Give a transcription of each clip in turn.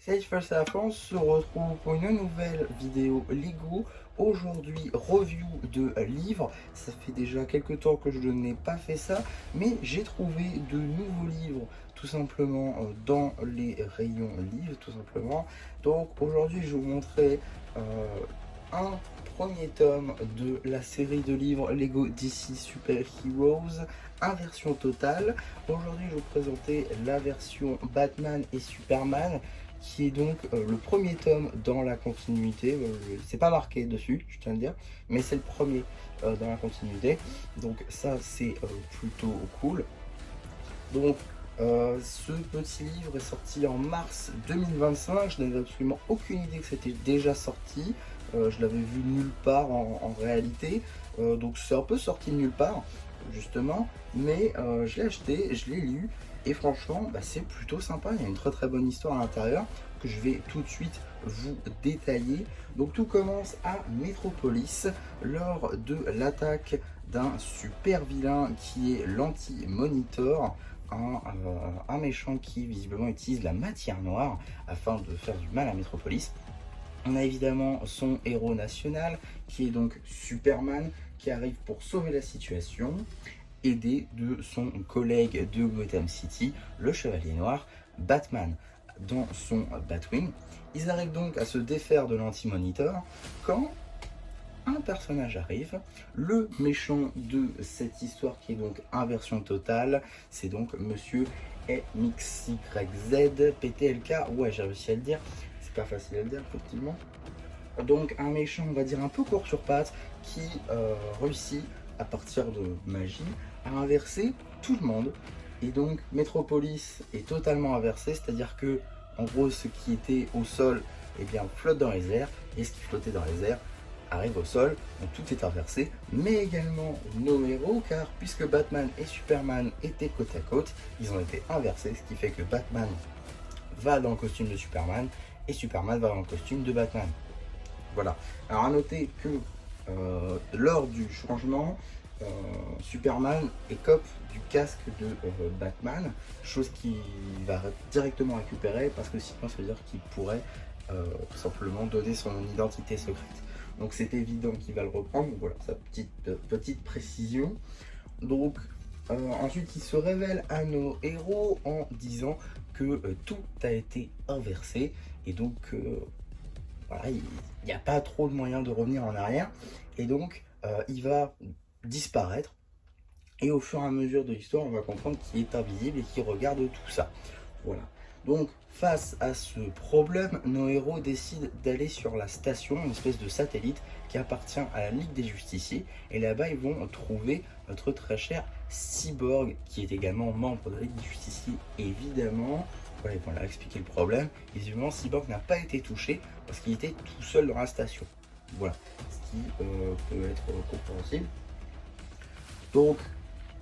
Salut First à France se retrouve pour une nouvelle vidéo Lego. Aujourd'hui, review de livres. Ça fait déjà quelques temps que je n'ai pas fait ça, mais j'ai trouvé de nouveaux livres tout simplement dans les rayons livres, tout simplement. Donc aujourd'hui, je vais vous montrer un premier tome de la série de livres Lego DC Super Heroes, inversion totale. Aujourd'hui, je vais vous présenter la version Batman et Superman, qui est donc le premier tome dans la continuité. C'est pas marqué dessus, je tiens à le dire, mais c'est le premier dans la continuité. Donc ça, c'est plutôt cool. Donc ce petit livre est sorti en mars 2025. Je n'avais absolument aucune idée que c'était déjà sorti. Je l'avais vu nulle part en réalité. Donc c'est un peu sorti de nulle part, justement. Mais je l'ai acheté, je l'ai lu. Et franchement, c'est plutôt sympa. Il y a une très bonne histoire à l'intérieur que je vais tout de suite vous détailler. Donc tout commence à Metropolis lors de l'attaque d'un super vilain qui est l'Anti-Monitor, un méchant qui visiblement utilise la matière noire afin de faire du mal à Metropolis. On a évidemment son héros national qui est donc Superman, qui arrive pour sauver la situation, aidé de son collègue de Gotham City, le Chevalier Noir, Batman, dans son Batwing. Ils arrivent donc à se défaire de l'Anti-Monitor quand un personnage arrive, le méchant de cette histoire qui est donc inversion totale, c'est donc Monsieur MXYZ PTLK, ouais j'ai réussi à le dire, c'est pas facile à le dire effectivement. Donc un méchant, on va dire un peu court sur pattes, qui réussit à partir de magie à inverser tout le monde. Et donc Metropolis est totalement inversé, c'est-à-dire que en gros ce qui était au sol flotte dans les airs, et ce qui flottait dans les airs arrive au sol, donc tout est inversé, mais également nos héros, car puisque Batman et Superman étaient côte à côte, ils ont été inversés, ce qui fait que Batman va dans le costume de Superman et Superman va dans le costume de Batman. Voilà. Alors à noter que lors du changement, Superman écope du casque de Batman, chose qu'il va directement récupérer parce que sinon ça veut dire qu'il pourrait tout simplement donner son identité secrète. Donc c'est évident qu'il va le reprendre. Voilà sa petite précision. Donc ensuite il se révèle à nos héros en disant que tout a été inversé et donc voilà, il n'y a pas trop de moyens de revenir en arrière et donc il va disparaître, et au fur et à mesure de l'histoire on va comprendre qu'il est invisible et qu'il regarde tout ça. Voilà. Donc face à ce problème, nos héros décident d'aller sur la station, une espèce de satellite qui appartient à la Ligue des Justiciers, et là-bas ils vont trouver notre très cher Cyborg qui est également membre de la Ligue des Justiciers évidemment. Voilà, ils vont leur expliquer le problème. Visiblement Cyborg n'a pas été touché parce qu'il était tout seul dans la station. Voilà, ce qui peut être compréhensible. Donc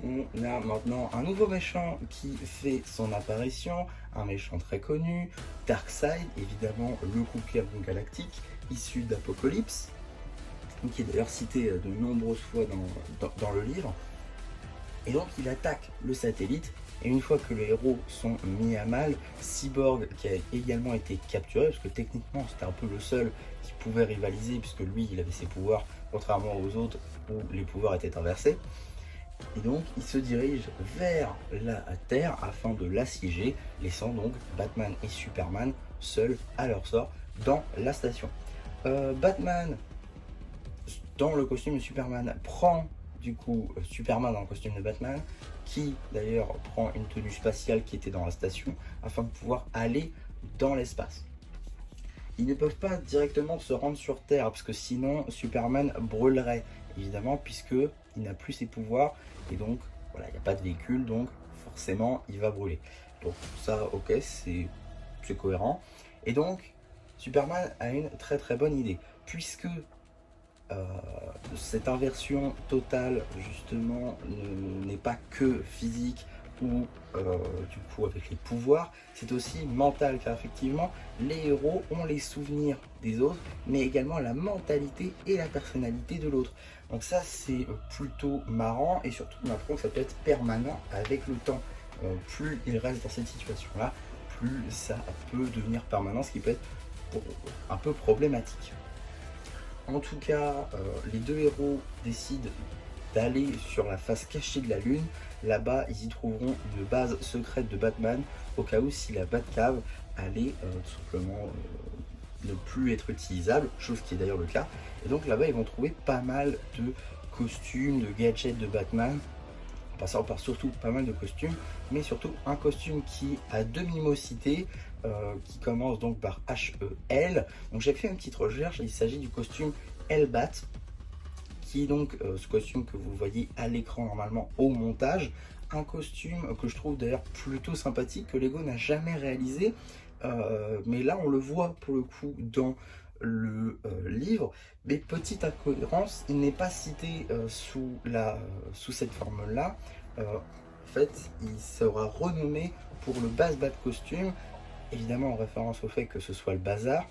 on a maintenant un nouveau méchant qui fait son apparition, un méchant très connu, Darkseid, évidemment le Croupier galactique, issu d'Apocalypse, qui est d'ailleurs cité de nombreuses fois dans le livre. Et donc il attaque le satellite, et une fois que les héros sont mis à mal, Cyborg, qui a également été capturé, parce que techniquement c'était un peu le seul qui pouvait rivaliser, puisque lui il avait ses pouvoirs, contrairement aux autres où les pouvoirs étaient inversés. Et donc il se dirige vers la Terre afin de l'assiéger, laissant donc Batman et Superman seuls à leur sort dans la station. Batman, dans le costume de Superman, prend du coup Superman dans le costume de Batman, qui d'ailleurs prend une tenue spatiale qui était dans la station, afin de pouvoir aller dans l'espace. Ils ne peuvent pas directement se rendre sur Terre, parce que sinon Superman brûlerait, évidemment, puisqu'il n'a plus ses pouvoirs, et donc voilà, il n'y a pas de véhicule, donc forcément il va brûler. Donc ça, ok, c'est cohérent. Et donc Superman a une très bonne idée, puisque cette inversion totale justement n'est pas que physique ou du coup avec les pouvoirs, c'est aussi mental, car effectivement les héros ont les souvenirs des autres mais également la mentalité et la personnalité de l'autre. Donc ça c'est plutôt marrant, et surtout on apprend que ça peut être permanent avec le temps. Plus il reste dans cette situation là, plus ça peut devenir permanent, ce qui peut être un peu problématique. En tout cas, les deux héros décident d'aller sur la face cachée de la Lune. Là-bas, ils y trouveront une base secrète de Batman, au cas où si la Batcave allait tout simplement ne plus être utilisable, chose qui est d'ailleurs le cas. Et donc là-bas, ils vont trouver pas mal de costumes, de gadgets de Batman, en passant par surtout pas mal de costumes, mais surtout un costume qui a deux mimosités, qui commence donc par HEL. Donc j'ai fait une petite recherche, il s'agit du costume Hellbat, qui est donc ce costume que vous voyez à l'écran normalement au montage. Un costume que je trouve d'ailleurs plutôt sympathique, que Lego n'a jamais réalisé, mais là on le voit pour le coup dans le livre. Mais petite incohérence, il n'est pas cité sous cette formule là. En fait, il sera renommé pour le Bat Costume, évidemment en référence au fait que ce soit le bazar,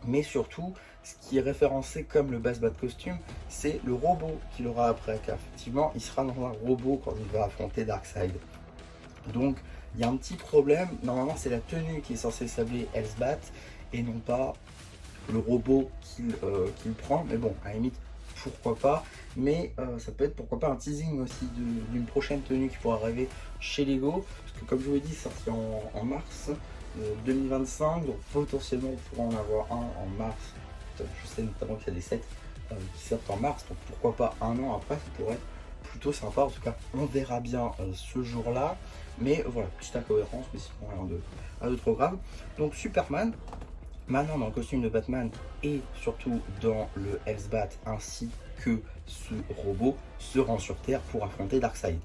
mais surtout ce qui est référencé comme le Bat Costume, c'est le robot qu'il aura après, car effectivement il sera dans un robot quand il va affronter Darkseid. Donc il y a un petit problème, normalement c'est la tenue qui est censée s'appeler Hellbat et non pas le robot qu'il prend, mais bon, à la limite, pourquoi pas, mais ça peut être pourquoi pas un teasing aussi d'une prochaine tenue qui pourra arriver chez Lego, parce que comme je vous l'ai dit, c'est sorti en mars 2025, donc potentiellement on pourra en avoir un en mars. Je sais notamment qu'il y a des sets qui sortent en mars, donc pourquoi pas un an après, ça pourrait être plutôt sympa. En tout cas, on verra bien ce jour-là, mais voilà, petite incohérence, mais sinon rien de trop grave. Donc Superman, maintenant dans le costume de Batman et surtout dans le Hellbat ainsi que ce robot, se rend sur Terre pour affronter Darkseid.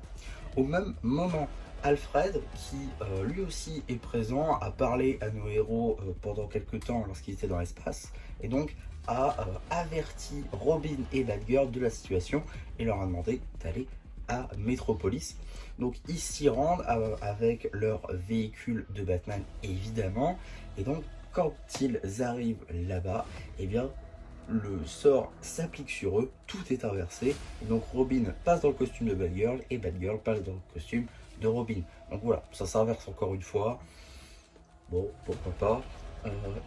Au même moment, Alfred, qui lui aussi est présent, a parlé à nos héros pendant quelques temps lorsqu'ils étaient dans l'espace, et donc a averti Robin et Batgirl de la situation et leur a demandé d'aller à Metropolis. Donc ils s'y rendent avec leur véhicule de Batman évidemment, et donc quand ils arrivent là-bas, eh bien le sort s'applique sur eux, tout est inversé, et donc Robin passe dans le costume de Batgirl et Batgirl passe dans le costume de Robin. Donc voilà, ça s'inverse encore une fois. Bon, pourquoi pas.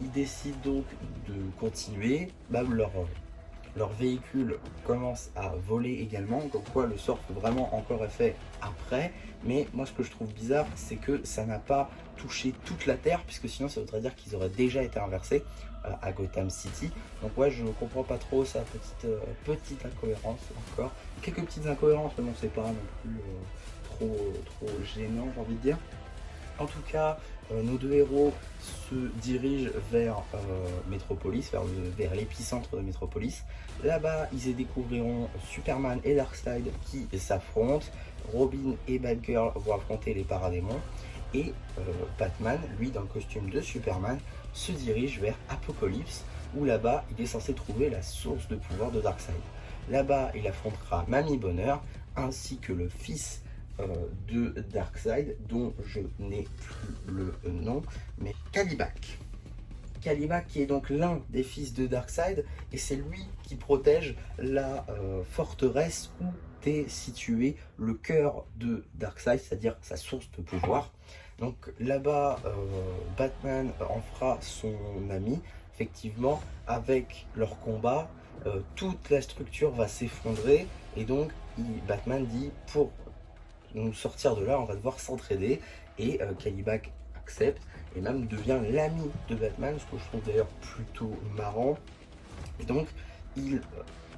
Ils décident donc de continuer, même leur véhicule commence à voler également, comme quoi le sort fait vraiment encore effet après. Mais moi ce que je trouve bizarre, c'est que ça n'a pas touché toute la Terre, puisque sinon ça voudrait dire qu'ils auraient déjà été inversés à Gotham City. Donc ouais, je comprends pas trop ça, petite incohérence encore. Quelques petites incohérences, mais bon, c'est pas non plus trop gênant, j'ai envie de dire. En tout cas, nos deux héros se dirigent vers Metropolis, vers l'épicentre de Metropolis. Là-bas, ils y découvriront Superman et Darkseid qui s'affrontent. Robin et Batgirl vont affronter les paradémons. Et Batman, lui, dans le costume de Superman, se dirige vers Apocalypse, où là-bas, il est censé trouver la source de pouvoir de Darkseid. Là-bas, il affrontera Mamie Bonheur, ainsi que le fils de Darkseid, dont je n'ai plus le nom, mais Kalibak. Kalibak qui est donc l'un des fils de Darkseid, et c'est lui qui protège la forteresse où est situé le cœur de Darkseid, c'est-à-dire sa source de pouvoir. Donc là-bas, Batman en fera son ami. Effectivement, avec leur combat, toute la structure va s'effondrer, et donc Batman dit, pour nous sortir de là, on va devoir s'entraider, et Kalibak accepte et même devient l'ami de Batman, ce que je trouve d'ailleurs plutôt marrant. Et donc ils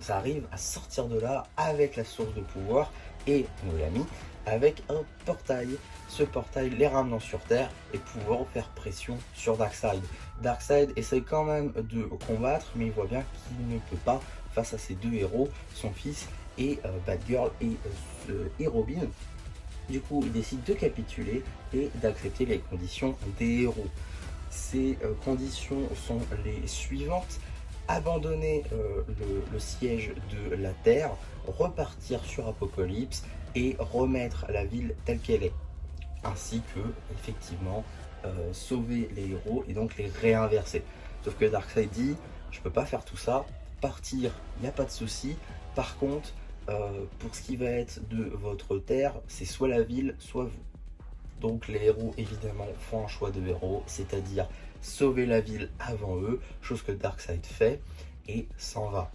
arrivent à sortir de là avec la source de pouvoir et nos amis avec un portail. Ce portail les ramenant sur Terre et pouvant faire pression sur Darkseid. Darkseid essaie quand même de combattre, mais il voit bien qu'il ne peut pas face à ces deux héros, son fils et Batgirl et Robin. Du coup, il décide de capituler et d'accepter les conditions des héros. Ces conditions sont les suivantes: abandonner le siège de la Terre, repartir sur Apocalypse et remettre la ville telle qu'elle est, ainsi que effectivement sauver les héros et donc les réinverser. Sauf que Darkseid dit, je peux pas faire tout ça, partir, il n'y a pas de souci. Par contre, pour ce qui va être de votre terre, c'est soit la ville, soit vous. Donc les héros évidemment font un choix de héros, c'est-à-dire sauver la ville avant eux, chose que Darkseid fait et s'en va.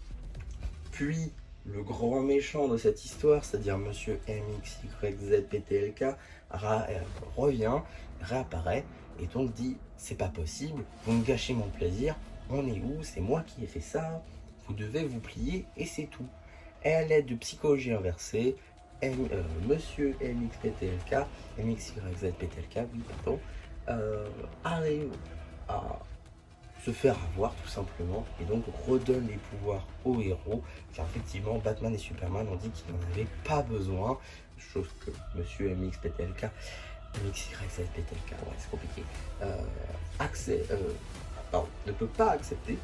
Puis le grand méchant de cette histoire, c'est-à-dire Monsieur MXYZPTLK, revient, réapparaît et donc dit c'est pas possible, vous me gâchez mon plaisir, on est où, c'est moi qui ai fait ça, vous devez vous plier et c'est tout. Et à l'aide de psychologie inversée, Monsieur MXYZPTLK, oui pardon, arrive à se faire avoir tout simplement et donc redonne les pouvoirs aux héros car effectivement Batman et Superman ont dit qu'ils n'en avaient pas besoin, chose que Monsieur MXPTLK, MXYZPTLK, ouais c'est compliqué, ne peut pas accepter.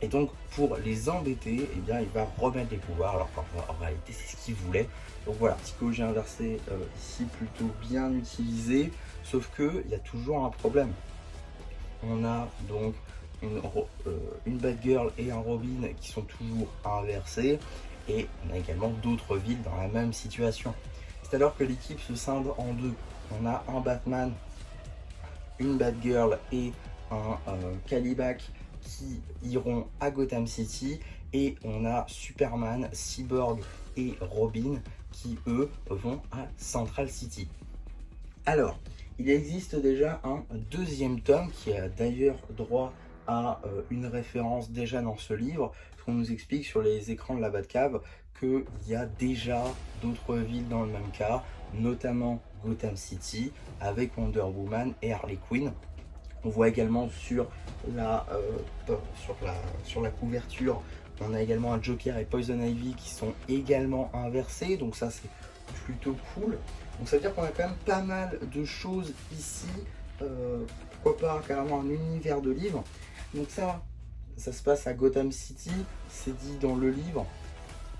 Et donc, pour les embêter, eh bien, il va remettre les pouvoirs, alors qu'en réalité, c'est ce qu'il voulait. Donc voilà, psychologie inversée, ici plutôt bien utilisée, sauf qu'il y a toujours un problème. On a donc une Batgirl et un Robin qui sont toujours inversés, et on a également d'autres villes dans la même situation. C'est alors que l'équipe se scinde en deux. On a un Batman, une Batgirl et un Kalibak qui iront à Gotham City, et on a Superman, Cyborg et Robin qui eux vont à Central City. Alors, il existe déjà un deuxième tome qui a d'ailleurs droit à une référence déjà dans ce livre, parce qu'on nous explique sur les écrans de la Batcave qu'il y a déjà d'autres villes dans le même cas, notamment Gotham City avec Wonder Woman et Harley Quinn. On voit également sur la couverture, on a également un Joker et Poison Ivy qui sont également inversés, donc ça c'est plutôt cool. Donc ça veut dire qu'on a quand même pas mal de choses ici, pourquoi pas carrément un univers de livres. Donc ça se passe à Gotham City, c'est dit dans le livre.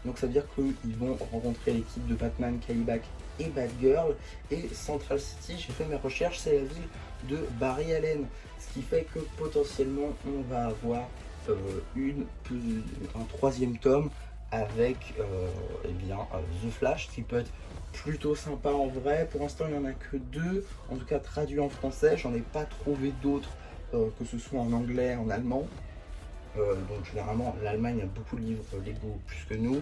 Donc ça veut dire qu'ils vont rencontrer l'équipe de Batman, Kalibak et Batgirl. Et Central City, j'ai fait mes recherches, c'est la ville de Barry Allen. Ce qui fait que potentiellement on va avoir un troisième tome avec The Flash, qui peut être plutôt sympa en vrai. Pour l'instant il n'y en a que deux, en tout cas traduits en français. J'en ai pas trouvé d'autres, que ce soit en anglais, en allemand. Donc généralement l'Allemagne a beaucoup de livres Lego plus que nous,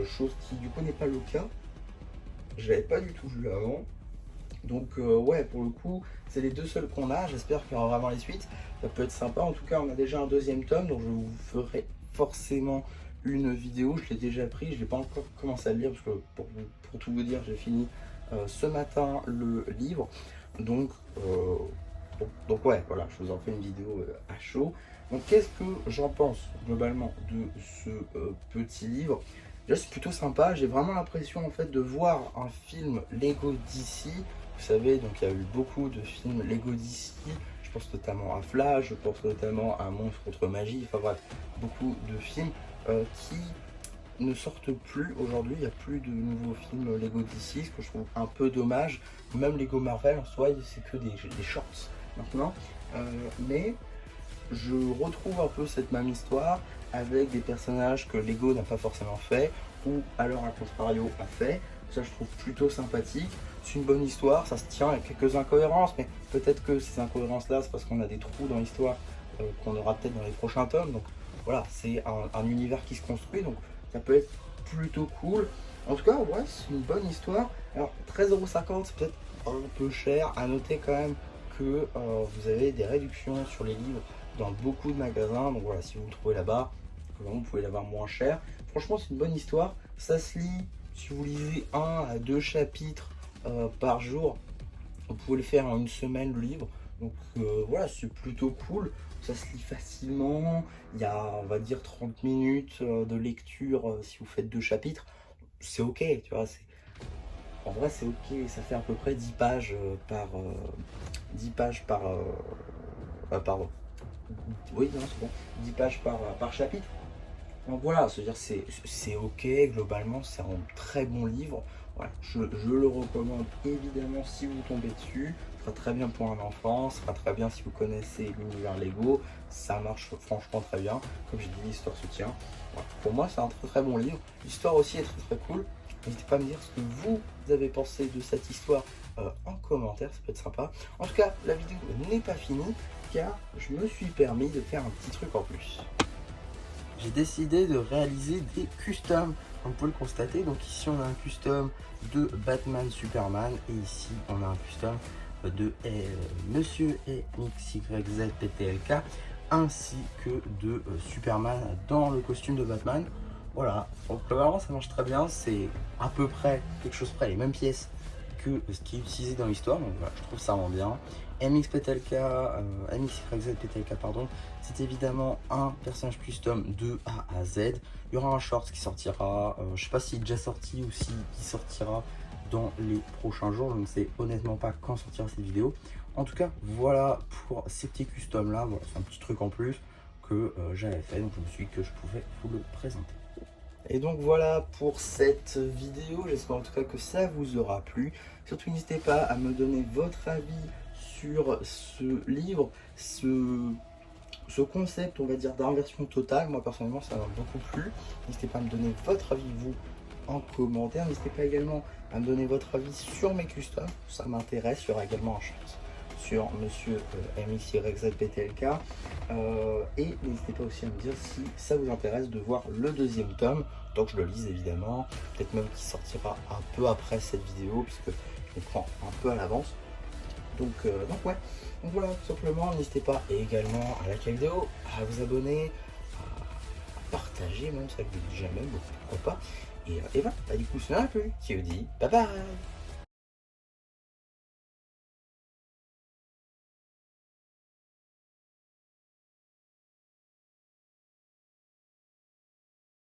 chose qui du coup n'est pas le cas. Je l'avais pas du tout vu avant. Donc ouais, pour le coup c'est les deux seuls qu'on a. J'espère qu'il y aura vraiment les suites, ça peut être sympa. En tout cas on a déjà un deuxième tome, donc je vous ferai forcément une vidéo. Je l'ai déjà pris, je n'ai pas encore commencé à le lire parce que pour tout vous dire j'ai fini ce matin le livre. Donc ouais, voilà, je vous en fais une vidéo à chaud. Donc qu'est-ce que j'en pense globalement de ce petit livre? Déjà c'est plutôt sympa, j'ai vraiment l'impression en fait de voir un film Lego DC. Vous savez, donc il y a eu beaucoup de films Lego DC, je pense notamment à Flash, je pense notamment à Monstre contre Magie, enfin bref, beaucoup de films qui ne sortent plus aujourd'hui. Il n'y a plus de nouveaux films Lego DC, ce que je trouve un peu dommage. Même Lego Marvel en soi, c'est que des shorts maintenant. Mais je retrouve un peu cette même histoire avec des personnages que Lego n'a pas forcément fait, ou alors à contrario a fait. Ça je trouve plutôt sympathique. C'est une bonne histoire, ça se tient, il y a quelques incohérences, mais peut-être que ces incohérences là c'est parce qu'on a des trous dans l'histoire qu'on aura peut-être dans les prochains tomes. Donc voilà, c'est un univers qui se construit, donc ça peut être plutôt cool. En tout cas, ouais, c'est une bonne histoire. Alors 13,50 € c'est peut-être un peu cher. À noter quand même que vous avez des réductions sur les livres dans beaucoup de magasins. Donc voilà, si vous le trouvez là-bas, vous pouvez l'avoir moins cher. Franchement, c'est une bonne histoire. Ça se lit, si vous lisez 1 à 2 chapitres par jour, vous pouvez le faire en une semaine le livre. Donc voilà, c'est plutôt cool. Ça se lit facilement. Il y a, on va dire, 30 minutes de lecture si vous faites 2 chapitres. C'est ok, tu vois. En vrai, c'est ok. Ça fait à peu près 10 pages pardon. Oui, non, c'est bon. 10 pages par chapitre. Donc voilà, c'est-à-dire c'est ok, globalement, c'est un très bon livre. Voilà, je le recommande évidemment si vous tombez dessus. Ça sera très bien pour un enfant, ça sera très bien si vous connaissez l'univers Lego. Ça marche franchement très bien. Comme j'ai dit, l'histoire se tient. Voilà. Pour moi, c'est un très très bon livre. L'histoire aussi est très très cool. N'hésitez pas à me dire ce que vous avez pensé de cette histoire en commentaire, ça peut être sympa. En tout cas, la vidéo n'est pas finie car je me suis permis de faire un petit truc en plus. J'ai décidé de réaliser des customs, comme vous pouvez le constater. Donc ici on a un custom de Batman Superman et ici on a un custom de Monsieur MXYZPTLK ainsi que de Superman dans le costume de Batman. Voilà, donc vraiment ça marche très bien, c'est à peu près quelque chose près les mêmes pièces que ce qui est utilisé dans l'histoire, donc voilà, je trouve ça rend bien. MXYZPTLK pardon, c'est évidemment un personnage custom de A à Z. Il y aura un short qui sortira, je sais pas s'il est déjà sorti ou s'il sortira dans les prochains jours, je ne sais honnêtement pas quand sortira cette vidéo. En tout cas, voilà pour ces petits customs là, voilà, c'est un petit truc en plus que j'avais fait, donc je me suis dit que je pouvais vous le présenter. Et donc voilà pour cette vidéo, j'espère en tout cas que ça vous aura plu. Surtout n'hésitez pas à me donner votre avis sur ce livre, ce concept on va dire d'inversion totale. Moi personnellement ça m'a beaucoup plu. N'hésitez pas à me donner votre avis vous en commentaire. N'hésitez pas également à me donner votre avis sur mes customs, ça m'intéresse. Il y aura également un short sur Monsieur MXYZPTLK et n'hésitez pas aussi à me dire si ça vous intéresse de voir le deuxième tome, tant que je le lise évidemment, peut-être même qu'il sortira un peu après cette vidéo puisque je le prends un peu à l'avance. Donc ouais, donc voilà tout simplement. N'hésitez pas également à liker la vidéo, à vous abonner, à partager même, ça que je dis jamais, bon, pourquoi pas. Et voilà, du coup, ce n'est plus qui vous dit bye bye.